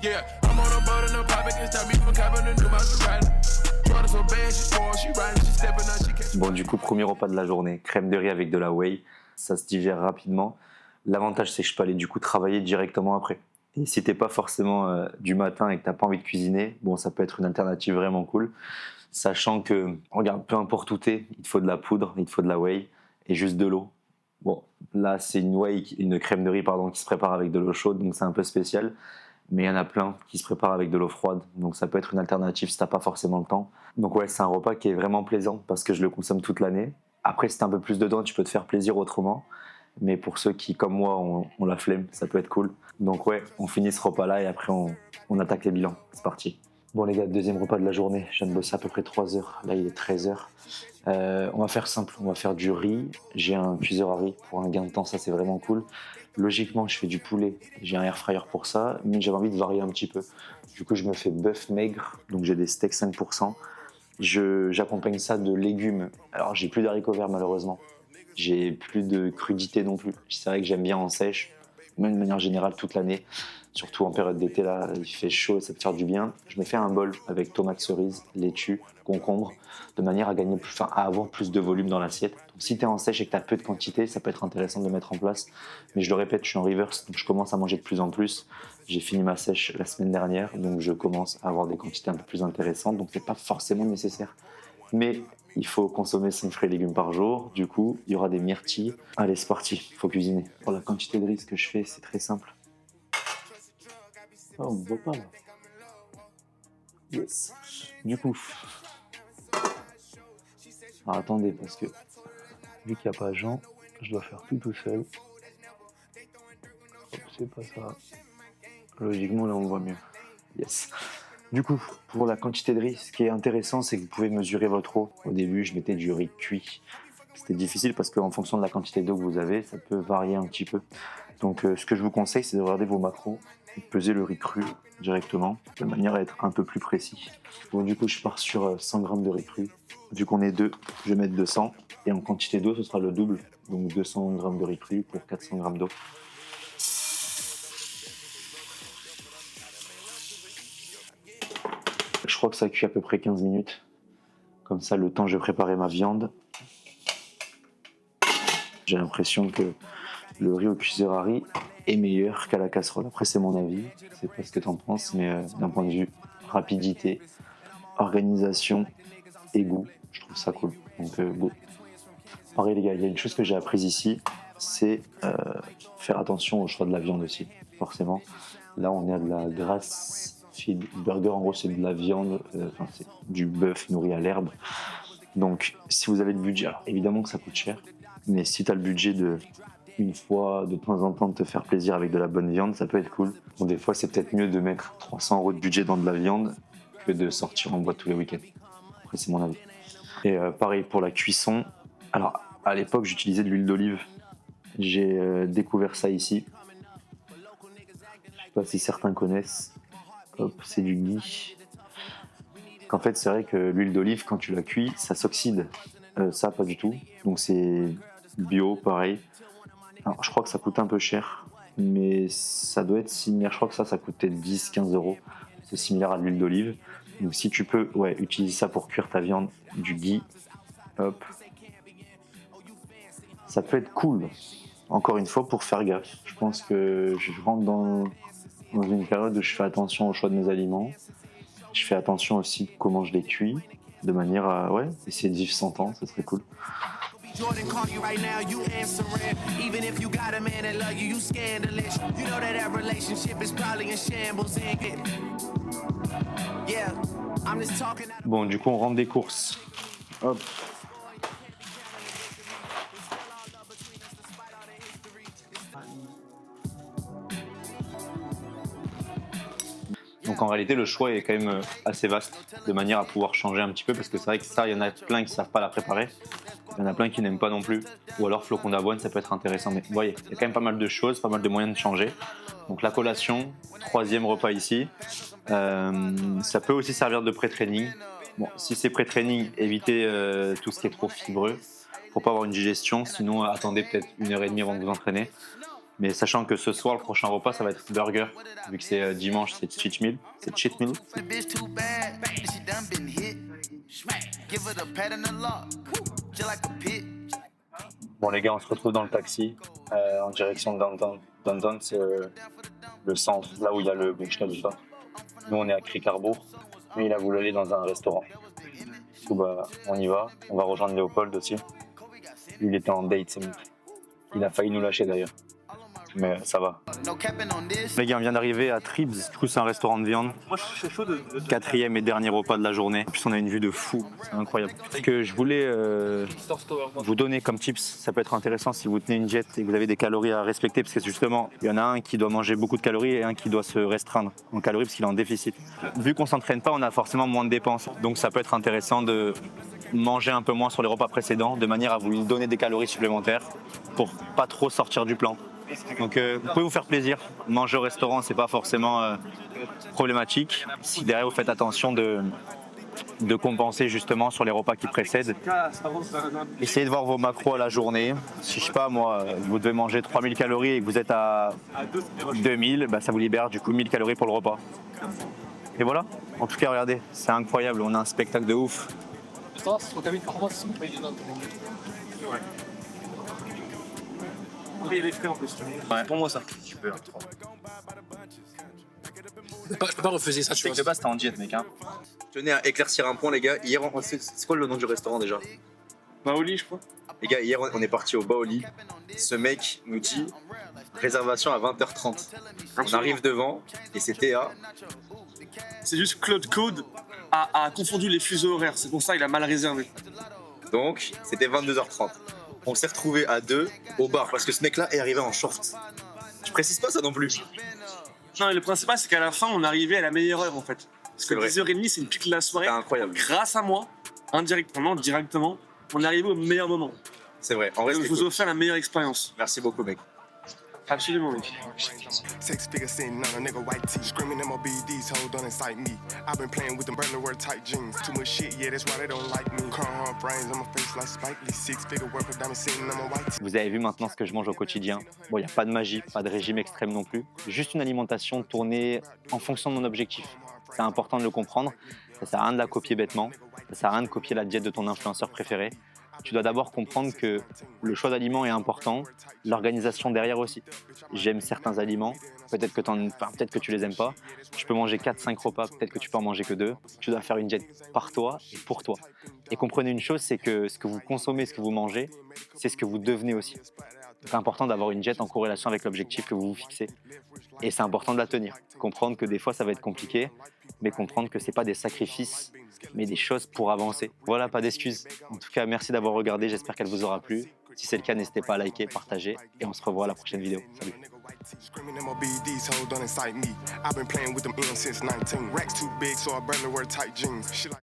Yeah, I'm on a boat and the pop can stop me from copping a new Maserati. Daughter so bad, she spoiled, she riding, she stepping out, she catch. Bon, du coup, premier repas de la journée, crème de riz avec de la whey, ça se digère rapidement. L'avantage, c'est que je peux aller du coup travailler directement après. Et si t'es pas forcément du matin et que t'as pas envie de cuisiner, bon, ça peut être une alternative vraiment cool. Sachant que, regarde, peu importe où t'es, il te faut de la poudre, il te faut de la whey et juste de l'eau. Bon, là, c'est une crème de riz pardon, qui se prépare avec de l'eau chaude, donc c'est un peu spécial. Mais il y en a plein qui se préparent avec de l'eau froide, donc ça peut être une alternative si t'as pas forcément le temps. Donc ouais, c'est un repas qui est vraiment plaisant parce que je le consomme toute l'année. Après, si t'as un peu plus dedans, tu peux te faire plaisir autrement. Mais pour ceux qui, comme moi, ont la flemme, ça peut être cool. Donc ouais, on finit ce repas-là et après on attaque les bilans. C'est parti. Bon les gars, deuxième repas de la journée. Je viens de bosser à peu près 3 heures. Là, il est 13 heures. On va faire simple, on va faire du riz. J'ai un cuiseur à riz pour un gain de temps, ça c'est vraiment cool. Logiquement, je fais du poulet, j'ai un air fryer pour ça, mais j'avais envie de varier un petit peu. Du coup, je me fais bœuf maigre, donc j'ai des steaks 5%. J'accompagne ça de légumes. Alors, j'ai plus d'haricots verts malheureusement. J'ai plus de crudité non plus. C'est vrai que j'aime bien en sèche, même de manière générale toute l'année. Surtout en période d'été, là, il fait chaud et ça peut faire du bien. Je me fais un bol avec tomates cerises, laitue, concombre, de manière à à avoir plus de volume dans l'assiette. Donc si tu es en sèche et que tu as peu de quantité, ça peut être intéressant de le mettre en place. Mais je le répète, je suis en reverse, donc je commence à manger de plus en plus. J'ai fini ma sèche la semaine dernière, donc je commence à avoir des quantités un peu plus intéressantes, donc c'est pas forcément nécessaire. Mais il faut consommer 5 fruits et légumes par jour, du coup, il y aura des myrtilles. Allez, c'est parti, il faut cuisiner. Pour la quantité de riz, ce que je fais, c'est très simple. Oh, on ne voit pas là. Yes. Du coup, alors attendez, parce que vu qu'il n'y a pas Jean, je dois faire tout seul. Hop, c'est pas ça. Logiquement, là, on voit mieux. Yes. Du coup, pour la quantité de riz, ce qui est intéressant, c'est que vous pouvez mesurer votre eau. Au début, je mettais du riz cuit. C'était difficile parce qu'en fonction de la quantité d'eau que vous avez, ça peut varier un petit peu. Donc, ce que je vous conseille, c'est de regarder vos macros et de peser le riz cru directement, de manière à être un peu plus précis. Bon, du coup, je pars sur 100 g de riz cru. Vu qu'on est deux, je vais mettre 200. Et en quantité d'eau, ce sera le double. Donc 200 g de riz cru pour 400 g d'eau. Je crois que ça cuit à peu près 15 minutes. Comme ça, le temps je vais préparer ma viande. J'ai l'impression que le riz au cuiseur à riz est meilleur qu'à la casserole. Après, c'est mon avis. Je sais pas ce que tu en penses, mais d'un point de vue rapidité, organisation et goût, je trouve ça cool. Donc, go. Pareil, les gars, il y a une chose que j'ai apprise ici, c'est faire attention au choix de la viande aussi, forcément. Là, on est à de la grass feed burger. En gros, c'est de la viande, c'est du bœuf nourri à l'herbe. Donc, si vous avez le budget, alors évidemment que ça coûte cher, mais si tu as le budget de une fois, de temps en temps, de te faire plaisir avec de la bonne viande, ça peut être cool. Bon, des fois, c'est peut-être mieux de mettre 300 € de budget dans de la viande que de sortir en boîte tous les week-ends. Après, c'est mon avis. Et pareil pour la cuisson. Alors, à l'époque, j'utilisais de l'huile d'olive. J'ai découvert ça ici. Je sais pas si certains connaissent. Hop, c'est du ghee. Qu'en fait, c'est vrai que l'huile d'olive, quand tu la cuis, ça s'oxyde. Ça, pas du tout. Donc, c'est bio, pareil. Alors, je crois que ça coûte un peu cher, mais ça doit être similaire. Je crois que ça coûte peut-être 10-15 €. C'est similaire à l'huile d'olive. Donc, si tu peux, ouais, utiliser ça pour cuire ta viande, du ghee. Hop. Ça peut être cool. Encore une fois, pour faire gaffe. Je pense que je rentre dans une période où je fais attention au choix de mes aliments. Je fais attention aussi à comment je les cuis, de manière à essayer de vivre 100 ans, ça serait cool. Jordan call you right now, you answering. Even if you got a man that love you, you scandalous. You know that relationship is probably in shambles. Yeah, I'm just talking. Bon, du coup, on rentre des courses. Hop. Donc en réalité, le choix est quand même assez vaste, de manière à pouvoir changer un petit peu, parce que c'est vrai que ça, il y en a plein qui ne savent pas la préparer. Il y en a plein qui n'aiment pas non plus. Ou alors flocon d'avoine, ça peut être intéressant. Mais vous voyez, il y a quand même pas mal de choses, pas mal de moyens de changer. Donc la collation, troisième repas ici. Ça peut aussi servir de pré-training. Bon, si c'est pré-training, évitez tout ce qui est trop fibreux. Faut pas avoir une digestion, sinon attendez peut-être 1 h 30 avant de vous entraîner. Mais sachant que ce soir, le prochain repas, ça va être burger. Vu que c'est dimanche, c'est cheat meal. C'est cheat meal. The bitch too bad, she done been hit. Give her the pat and the lock, just like a pit. Bon les gars, on se retrouve dans le taxi en direction de Downtown. Downtown, c'est le centre, là où il y a le Burj Khalifa. Nous, on est à Cricarbourg, mais il a voulu aller dans un restaurant. Du coup, bah, on y va. On va rejoindre Léopold aussi. Il était en date, c'est bon. Il a failli nous lâcher d'ailleurs. Mais ça va. No capping on this. Les gars, on vient d'arriver à Tribs. Du coup, c'est un restaurant de viande. Moi, je suis chaud de. Quatrième et dernier repas de la journée. En plus, on a une vue de fou. C'est incroyable. Ce que je voulais vous donner comme tips, ça peut être intéressant si vous tenez une diète et que vous avez des calories à respecter, parce que justement, il y en a un qui doit manger beaucoup de calories et un qui doit se restreindre en calories parce qu'il est en déficit. Vu qu'on s'entraîne pas, on a forcément moins de dépenses. Donc, ça peut être intéressant de manger un peu moins sur les repas précédents, de manière à vous donner des calories supplémentaires pour pas trop sortir du plan. Donc vous pouvez vous faire plaisir, manger au restaurant c'est pas forcément problématique, si derrière vous faites attention de compenser justement sur les repas qui précèdent. Essayez de voir vos macros à la journée, si je sais pas moi, vous devez manger 3000 calories et que vous êtes à 2000, bah, ça vous libère du coup 1000 calories pour le repas. Et voilà, en tout cas regardez, c'est incroyable, on a un spectacle de ouf. Il y a des frais en plus. Ouais. Pour moi, ça. Je peux pas refuser ça, tu C'est vois. que de base, t'es en diète, mec. Hein. Je tenais à éclaircir un point, les gars. Hier, c'est quoi le nom du restaurant déjà? Baoli, je crois. Les gars, hier, on est parti au Baoli. Ce mec nous dit réservation à 20h30. On arrive devant et c'était à. C'est juste Claude Code a confondu les fuseaux horaires. C'est pour ça qu'il a mal réservé. Donc, c'était 22h30. On s'est retrouvé à 2 au bar parce que ce mec-là est arrivé en short. Je précise pas ça non plus. Non, mais le principal, c'est qu'à la fin, on arrivait à la meilleure heure en fait. Parce que C'est vrai. 10h30, c'est une pique de la soirée. C'est incroyable. Grâce à moi, indirectement, directement, on est arrivé au meilleur moment. C'est vrai. En vrai, Donc, c'était je vous cool. offre la meilleure expérience. Merci beaucoup, mec. Absolument, mec. Six figures sitting on a nigga white tee. Screaming MOB, these hoes don't incite me. I've been playing with them burglar wear tight jeans. Too much shit, yeah, that's why they don't like me. Crown brains on my face like Spike Lee. Six figure work with diamonds sitting on my white tee. Vous avez vu maintenant ce que je mange au quotidien. Bon, il n'y a pas de magie, pas de régime extrême non plus. Juste une alimentation tournée en fonction de mon objectif. C'est important de le comprendre. Ça sert à rien de la copier bêtement. Ça sert à rien de copier la diète de ton influenceur préféré. Tu dois d'abord comprendre que le choix d'aliments est important, l'organisation derrière aussi. J'aime certains aliments, peut-être que tu les aimes pas. Je peux manger 4-5 repas, peut-être que tu peux en manger que 2. Tu dois faire une diète par toi et pour toi. Et comprenez une chose, c'est que ce que vous consommez, ce que vous mangez, c'est ce que vous devenez aussi. C'est important d'avoir une diète en corrélation avec l'objectif que vous vous fixez. Et c'est important de la tenir. Comprendre que des fois ça va être compliqué, mais comprendre que c'est pas des sacrifices, mais des choses pour avancer. Voilà, pas d'excuses. En tout cas, merci d'avoir regardé, j'espère qu'elle vous aura plu. Si c'est le cas, n'hésitez pas à liker, partager, et on se revoit à la prochaine vidéo. Salut. Screaming MOB, these hoes don't incite me. I've been playing with them M since 19. Racks too big, so I barely wear tight jeans. Shit like